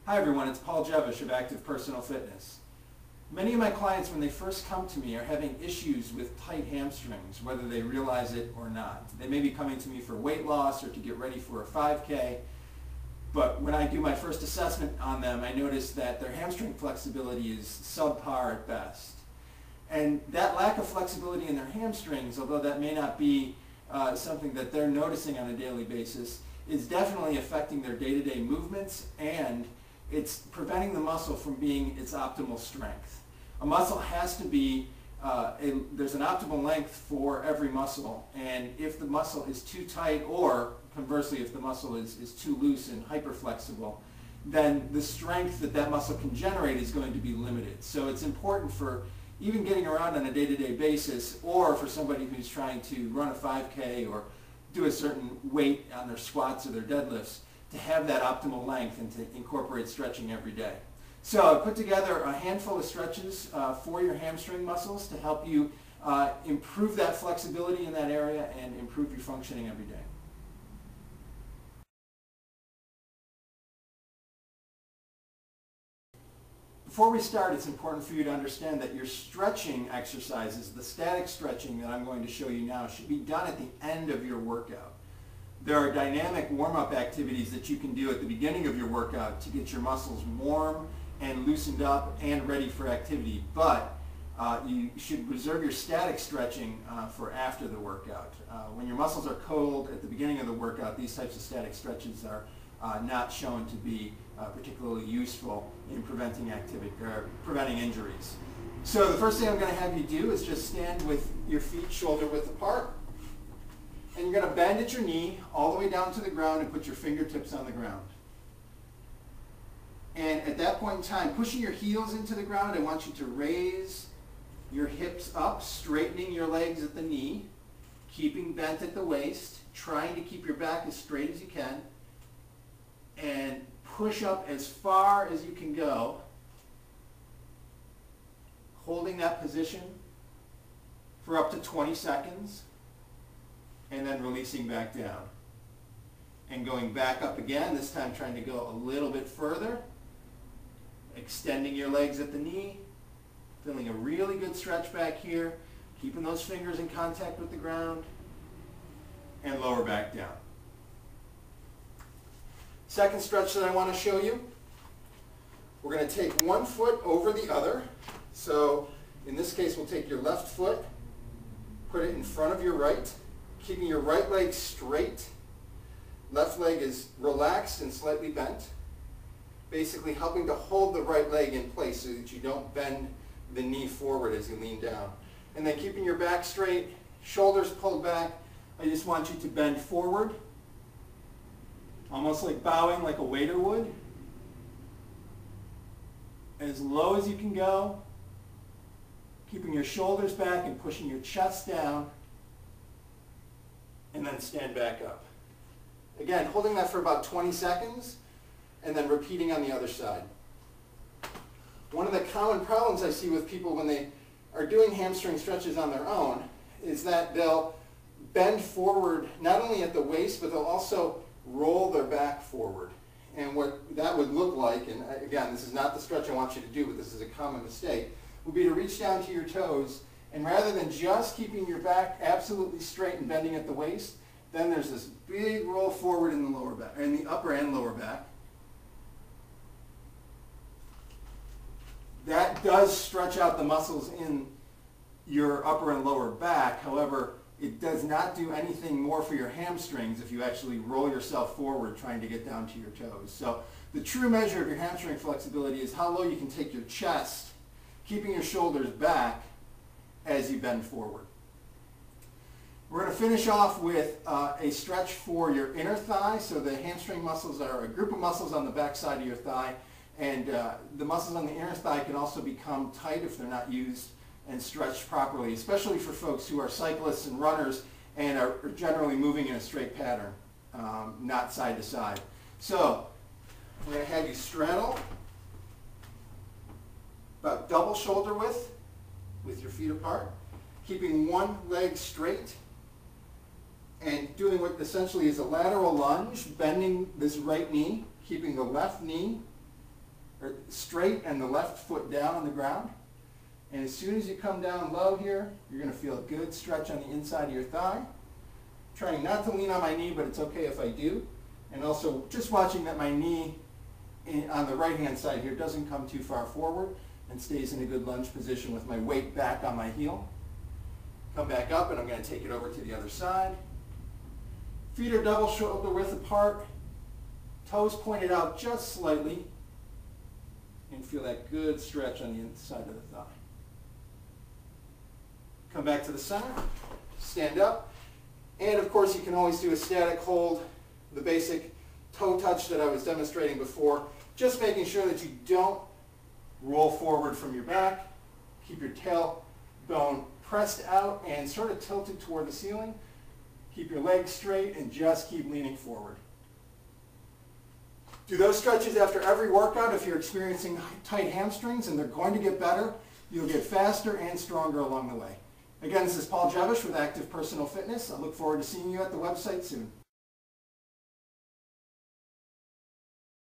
Hi everyone, it's Dziewisz of Active Personal Fitness. Many of my clients, when they first come to me, are having issues with tight hamstrings, whether they realize it or not. They may be coming to me for weight loss or to get ready for a 5K, but when I do my first assessment on them, I notice that their hamstring flexibility is subpar at best. And that lack of flexibility in their hamstrings, although that may not be something that they're noticing on a daily basis, is definitely affecting their day-to-day movements, and it's preventing the muscle from being its optimal strength. A muscle has to be, there's an optimal length for every muscle, and if the muscle is too tight, or conversely if the muscle is too loose and hyperflexible, then the strength that that muscle can generate is going to be limited. So it's important for even getting around on a day-to-day basis, or for somebody who's trying to run a 5K or do a certain weight on their squats or their deadlifts, to have that optimal length and to incorporate stretching every day. So I put together a handful of stretches for your hamstring muscles to help you improve that flexibility in that area and improve your functioning every day. Before we start, it's important for you to understand that your stretching exercises, the static stretching that I'm going to show you now, should be done at the end of your workout. There are dynamic warm-up activities that you can do at the beginning of your workout to get your muscles warm and loosened up and ready for activity, but you should reserve your static stretching for after the workout. When your muscles are cold at the beginning of the workout, these types of static stretches are not shown to be particularly useful in preventing injuries. So the first thing I'm going to have you do is just stand with your feet shoulder width apart. And you're going to bend at your knee all the way down to the ground and put your fingertips on the ground. And at that point in time, pushing your heels into the ground, I want you to raise your hips up, straightening your legs at the knee, keeping bent at the waist, trying to keep your back as straight as you can, and push up as far as you can go, holding that position for up to 20 seconds. And then releasing back down. And going back up again, this time trying to go a little bit further. Extending your legs at the knee. Feeling a really good stretch back here. Keeping those fingers in contact with the ground. And lower back down. Second stretch that I want to show you. We're going to take one foot over the other. So in this case, we'll take your left foot, put it in front of your right, keeping your right leg straight. Left leg is relaxed and slightly bent, basically helping to hold the right leg in place so that you don't bend the knee forward as you lean down. And then keeping your back straight, shoulders pulled back, I just want you to bend forward, almost like bowing like a waiter would. As low as you can go, keeping your shoulders back and pushing your chest down, and then stand back up. Again, holding that for about 20 seconds, and then repeating on the other side. One of the common problems I see with people when they are doing hamstring stretches on their own is that they'll bend forward not only at the waist, but they'll also roll their back forward. And what that would look like, and again, this is not the stretch I want you to do, but this is a common mistake, would be to reach down to your toes, and rather than just keeping your back absolutely straight and bending at the waist, then there's this big roll forward in the lower back, in the upper and lower back. That does stretch out the muscles in your upper and lower back. However, it does not do anything more for your hamstrings if you actually roll yourself forward trying to get down to your toes. So the true measure of your hamstring flexibility is how low you can take your chest, keeping your shoulders back as you bend forward. We're going to finish off with a stretch for your inner thigh. So the hamstring muscles are a group of muscles on the back side of your thigh, and the muscles on the inner thigh can also become tight if they're not used and stretched properly, especially for folks who are cyclists and runners and are generally moving in a straight pattern, not side to side. So we're going to have you straddle about double shoulder width with your feet apart, keeping one leg straight and doing what essentially is a lateral lunge, bending this right knee, keeping the left knee straight and the left foot down on the ground. And as soon as you come down low here, you're going to feel a good stretch on the inside of your thigh. Trying not to lean on my knee, but it's okay if I do. And also just watching that my knee on the right hand side here doesn't come too far forward and stays in a good lunge position with my weight back on my heel. Come back up and I'm going to take it over to the other side. Feet are double shoulder width apart. Toes pointed out just slightly. And feel that good stretch on the inside of the thigh. Come back to the center. Stand up. And of course you can always do a static hold, the basic toe touch that I was demonstrating before. Just making sure that you don't roll forward from your back. Keep your tailbone pressed out and sort of tilted toward the ceiling. Keep your legs straight and just keep leaning forward. Do those stretches after every workout if you're experiencing tight hamstrings, and they're going to get better. You'll get faster and stronger along the way. Again, this is Dziewisz with Active Personal Fitness. I look forward to seeing you at the website soon.